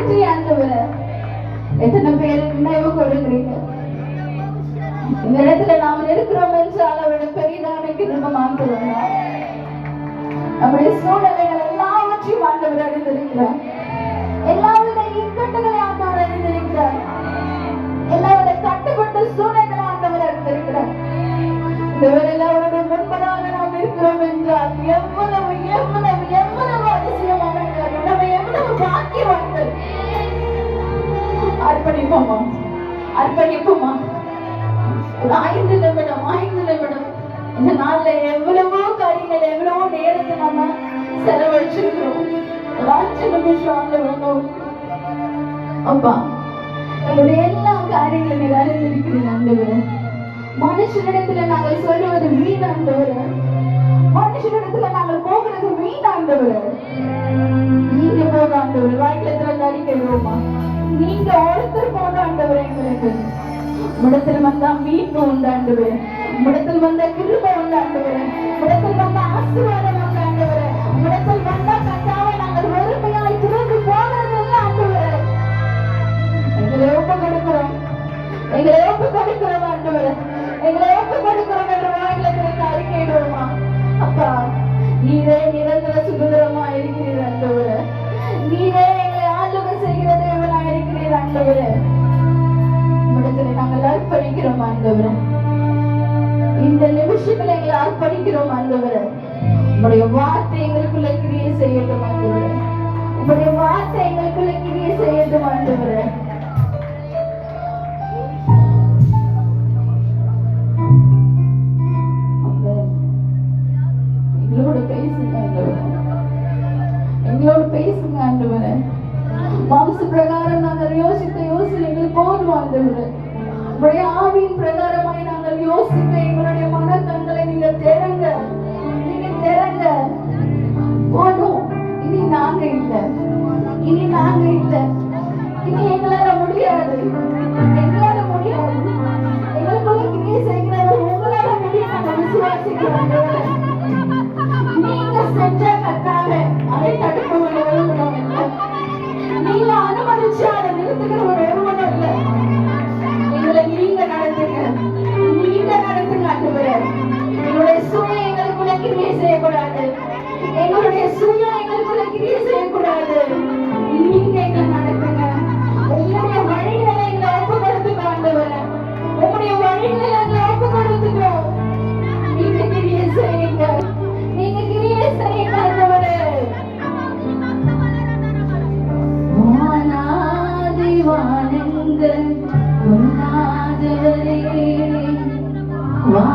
நன்றி ஆண்டவரே. எத்தனை பேர் நினைவு கொடுக்கிறீங்க? இந்த இடத்துல நாம் இருக்கிறோம் என்றால் அவருடைய பெரிதான கிருபை ஆண்டவரே. நம்முடைய சூழ்நிலைகள் எல்லாவற்றையும் ஆண்டவர் அறிந்திருக்கிறார். எல்லாவித இக்கட்டுகளை ஆண்டவர் அறிந்திருக்கிறார். எல்லாவித கட்டுப்பட்ட சூழ்நிலைகளை ஆண்டவர் அறிந்திருக்கிறார். இந்த வேளையில் அவருடைய முன்பதாக நாம் இருக்கிறோம் என்றால் எவ்வளவு எவ்வளவு எவ்வளவு அதிசயமான நம்ம எவ்வளவு பாக்கியவான்கள். அர்ப்பணிப்போமா, அர்ப்பணிப்போமா. ஒரு 5 நிமிடம் இந்த நாள்ல எவ்வளவோ காரியங்கள், எவ்வளவோ நேரத்தை நம்ம செலவழிச்சிருக்கிறோம். ஒரு 5 நிமிஷம் ஆண்டவரே, அப்பா எங்களுடைய எல்லா காரியங்களும் நீர் அறிந்திருக்கிறீங்க ஆண்டவரே. மனுஷனிடத்துல நாங்கள் சொல்லுவது வீணாண்டவரே, மனுஷனிடத்துல நாங்கள் போகிறது வீணாண்டவரே. நீங்க போக ஆண்டவரே, வாய்க்குல திறந்து அறிக்கைமா, நீங்க ஒருத்தர் போக ஆண்டவரே. எங்களுக்கு முடத்தில் வந்தா மீட்பு உண்டாண்டவரே, முடத்தில் வந்த கிருபை உண்டாண்டவரே, முடத்தில் வந்த ஆசீர்வாதம் உண்டாண்டவரே, முடத்தில் வந்த கட்டாவை நாங்கள் வெறுமையாய் திரும்பி போகிறதில்லை ஆண்டவரே. எங்களை ஒப்பு கொடுக்கிறோம், எங்களை ஒப்பு கொடுக்கிறோம் ஆண்டவரே, எங்களை ஒப்பு கொடுக்கிறோம் என்ற வாயில திறந்து அறிக்கையிடுவோமா. அப்பா நீரே நிரந்தர சுதந்திரமா இருக்கிறீர் ஆண்டவரே, நீரே எங்களை ஆளுகை செய்கிற தேவனா இருக்கிறீர் ஆண்டவரே. நாங்கள் அர்ப்பணிக்கிறோம் ஆண்டவரே, இந்த நிமிஷத்துல எங்களை அர்ப்பணிக்கிறோம் ஆண்டவரே. உங்களுடைய வார்த்தை எங்களுக்குள்ள கிரியை செய்யட்டும் ஆண்டவரே, உங்களுடைய வார்த்தை எங்களுக்குள்ள கிரியை செய்யட்டும் ஆண்டவரே. எங்களோட பேசுங்க ஆண்டவரே, எங்களோட பேசுங்க ஆண்டவரே. மாம்ச பிரகாரம் நாங்கள் யோசித்த யோசனைகள் போதும் ஆண்டவரே. உங்களுடைய ஆவியின் பிரகாரமாய் நாங்கள் யோசிக்க எங்களுடைய மனக்கண்களை நீங்க திறங்க, நீங்க திறங்க. போதும், இனி நாங்க இல்லை, இனி நாங்க இல்லை, இனி எங்களால முடியாது, எங்களால முடியாது. எங்களுக்குள்ள கிரியை செய்கிறவர் உங்களால முடியும் நாங்கள் விசுவாசிக்கிறோம். நீங்க செஞ்ச கத்தால அதை தடுக்க ஒருவனும் இல்லை, நீங்க அனுமதிச்சு அதை நிறுத்துகிற ஒருவனும் இல்லை. நீங்க நடத்துங்க, நீங்க நடத்துங்க ஆண்டவரே. எங்களுடைய சுய எங்களுக்குள்ள கிரியை செய்யக்கூடாது, எங்களுடைய சுய எங்களுக்குள்ள கிரியை செய்யக்கூடாது. நீங்க எங்களை நடத்துங்க. உங்களுடைய வழிகளை எங்களை ஒப்பு கொடுத்துங்க ஆண்டவரே, உங்களுடைய வழிகளை எங்களை ஒப்பு கொடுத்துட்டோம். நீங்க கிரியை செய்யுங்க, நீங்க கிரியை செய்யுங்க ஆண்டவரே. வானாதி வானங்கள் பொன்னாதவரே, வா